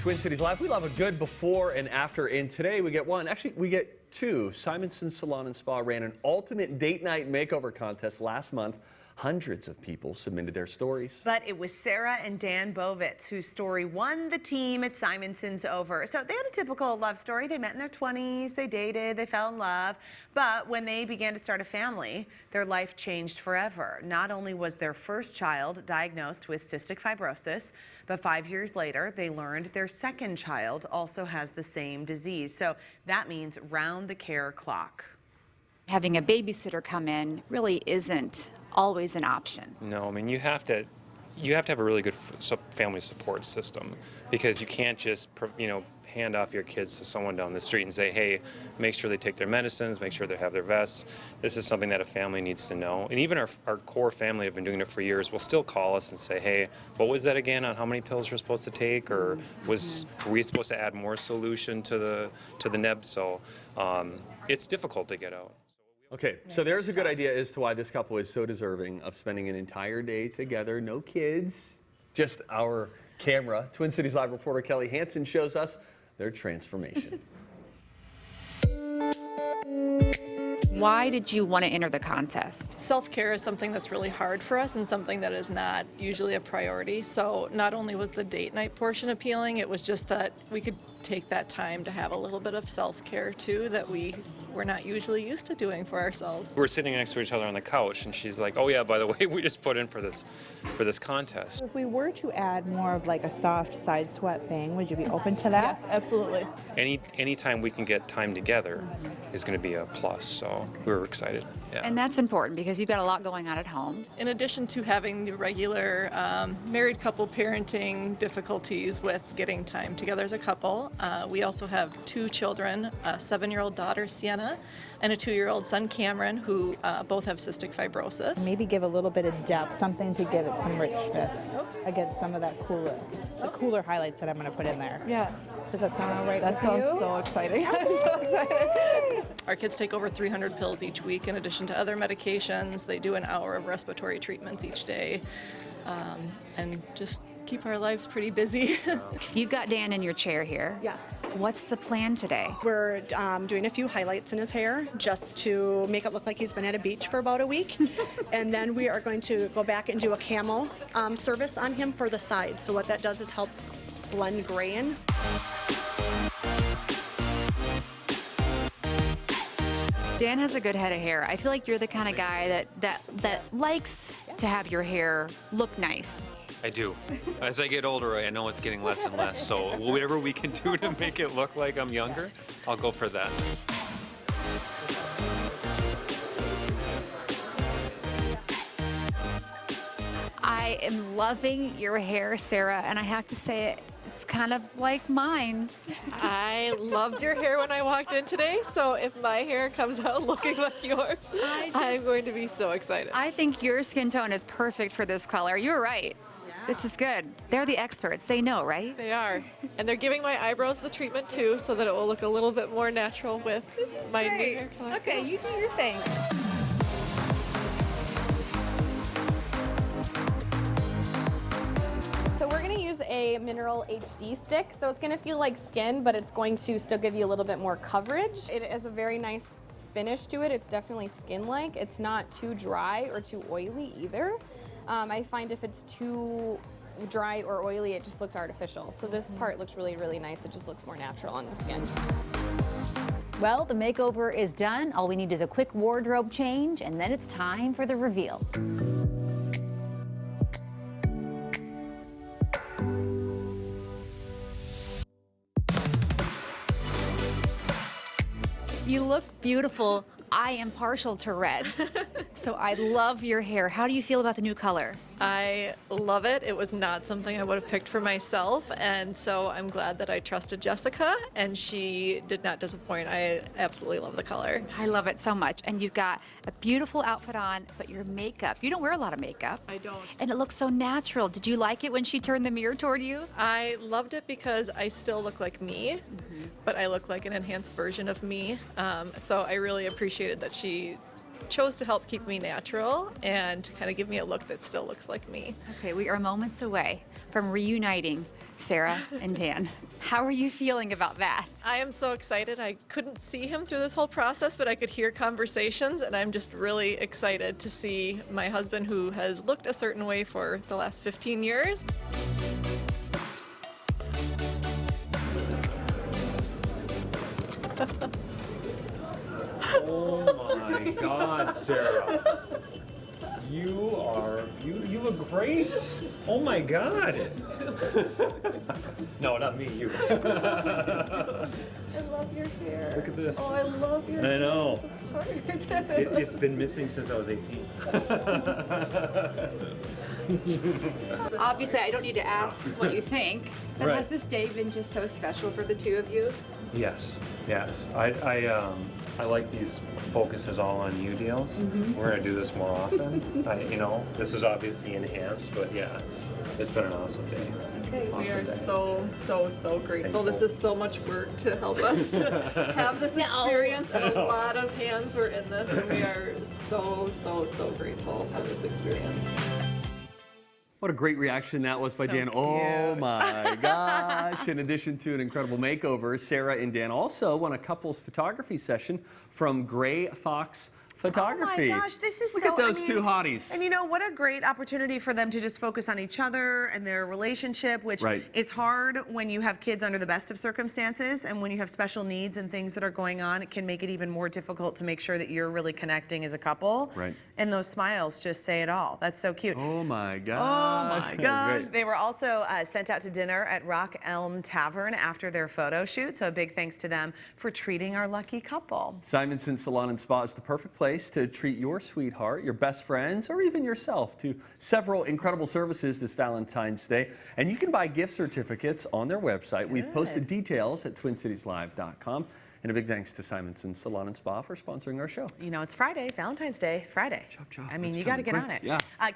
Twin Cities Live. We love a good before and after, and today we get one. Actually, we get two. Simonson Salon and Spa ran an ultimate date night makeover contest last month. Hundreds of people submitted their stories. But it was Sarah and Dan Bovitz whose story won the team at Simonson's over. So they had a typical love story. They met in their 20s, they dated, they fell in love. But when they began to start a family, their life changed forever. Not only was their first child diagnosed with cystic fibrosis, but 5 years later, they learned their second child also has the same disease. So that means round the care clock. Having a babysitter come in really isn't always an option. No, I mean, you have to have a really good family support system, because you can't just, hand off your kids to someone down the street and say, hey, make sure they take their medicines, make sure they have their vests. This is something that a family needs to know. And even our core family have been doing it for years, will still call us and say, hey, what was that again on how many pills you're supposed to take? Or were we supposed to add more solution to the neb? So it's difficult to get out. Okay, so there's a good idea as to why this couple is so deserving of spending an entire day together. No kids, just our camera. Twin Cities Live reporter Kelly Hansen shows us their transformation. Why did you want to enter the contest? Self-care is something that's really hard for us and something that is not usually a priority. So not only was the date night portion appealing, it was just that we could take that time to have a little bit of self-care too that we're not usually used to doing for ourselves. We're sitting next to each other on the couch, and she's like, oh yeah, by the way, we just put in for this contest. If we were to add more of like a soft side sweat thing, would you be open to that? Yes, absolutely. Anytime we can get time together is going to be a plus, so we were excited. Yeah. And that's important because you've got a lot going on at home. In addition to having the regular married couple parenting difficulties with getting time together as a couple, we also have two children, a 7-year-old daughter, Sienna, and a 2-year-old son, Cameron, who both have cystic fibrosis. Maybe give a little bit of depth, something to give it some richness. Again, some of that cooler highlights that I'm going to put in there. Yeah. Does that sound all right? That sounds so exciting. I'm so excited. Our kids take over 300 pills each week in addition to other medications. They do an hour of respiratory treatments each day, and just keep our lives pretty busy. You've got Dan in your chair here. Yes. What's the plan today? We're doing a few highlights in his hair just to make it look like he's been at a beach for about a week. And then we are going to go back and do a camo service on him for the sides. So what that does is help blend gray in. Dan has a good head of hair. I feel like you're the kind of guy that likes to have your hair look nice. I do. As I get older, I know it's getting less and less, so whatever we can do to make it look like I'm younger, I'll go for that. I am loving your hair, Sarah, and I have to say it's kind of like mine. I loved your hair when I walked in today, so if my hair comes out looking like yours, I'm going to be so excited. I think your skin tone is perfect for this color. You're right. This is good. They're the experts. They know, right? They are. And they're giving my eyebrows the treatment too, so that it will look a little bit more natural with my new hair color. Okay, you do your thing. So we're going to use a mineral HD stick. So it's going to feel like skin, but it's going to still give you a little bit more coverage. It has a very nice finish to it. It's definitely skin-like. It's not too dry or too oily either. I find if it's too dry or oily, it just looks artificial. So this part looks really, really nice. It just looks more natural on the skin. Well, the makeover is done. All we need is a quick wardrobe change, and then it's time for the reveal. You look beautiful. I am partial to red, so I love your hair. How do you feel about the new color? I love it. It was not something I would have picked for myself, and so I'm glad that I trusted Jessica, and she did not disappoint. I absolutely love the color. I love it so much. And you've got a beautiful outfit on, but your makeup, you don't wear a lot of makeup. I don't. And it looks so natural. Did you like it when she turned the mirror toward you? I loved it because I still look like me, but I look like an enhanced version of me. So I really appreciated that she chose to help keep me natural and kind of give me a look that still looks like me. Okay, we are moments away from reuniting Sarah and Dan. How are you feeling about that? I am so excited. I couldn't see him through this whole process, but I could hear conversations, and I'm just really excited to see my husband, who has looked a certain way for the last 15 years. Oh my God, Sarah. You look great. Oh my God. No, not me, you. I love your hair. Look at this. Oh, I love your I hair. know. It's so hard. It's been missing since I was 18. Obviously, I don't need to ask what you think, but Right. has this day been just so special for the two of you? Yes. I like these focuses all on you deals. We're gonna do this more often. This was obviously enhanced, but yeah, it's been an awesome day. Okay, we Awesome are day. so grateful. Thankful. This is so much work to help us to have this experience, and a lot of hands were in this, and we are so grateful for this experience. What a great reaction that was by So Dan. Oh cute. my gosh. In addition to an incredible makeover, Sarah and Dan also won a couples photography session from Gray Fox Photography. Oh my gosh, this is Look so. at those I mean, two hotties. And what a great opportunity for them to just focus on each other and their relationship, which Right. is hard when you have kids under the best of circumstances, and when you have special needs and things that are going on, it can make it even more difficult to make sure that you're really connecting as a couple. Right. And those smiles just say it all. That's so cute. Oh my Oh gosh. my gosh. Great. They were also sent out to dinner at Rock Elm Tavern after their photo shoot. So a big thanks to them for treating our lucky couple. Simonson Salon and Spa is the perfect place to treat your sweetheart, your best friends, or even yourself to several incredible services this Valentine's Day. And you can buy gift certificates on their website. We've posted details at twincitieslive.com. And a big thanks to Simonson Salon and Spa for sponsoring our show. It's Friday, Valentine's Day, Friday. Chop, chop. I mean, It's you got to coming get quick. on it. Yeah.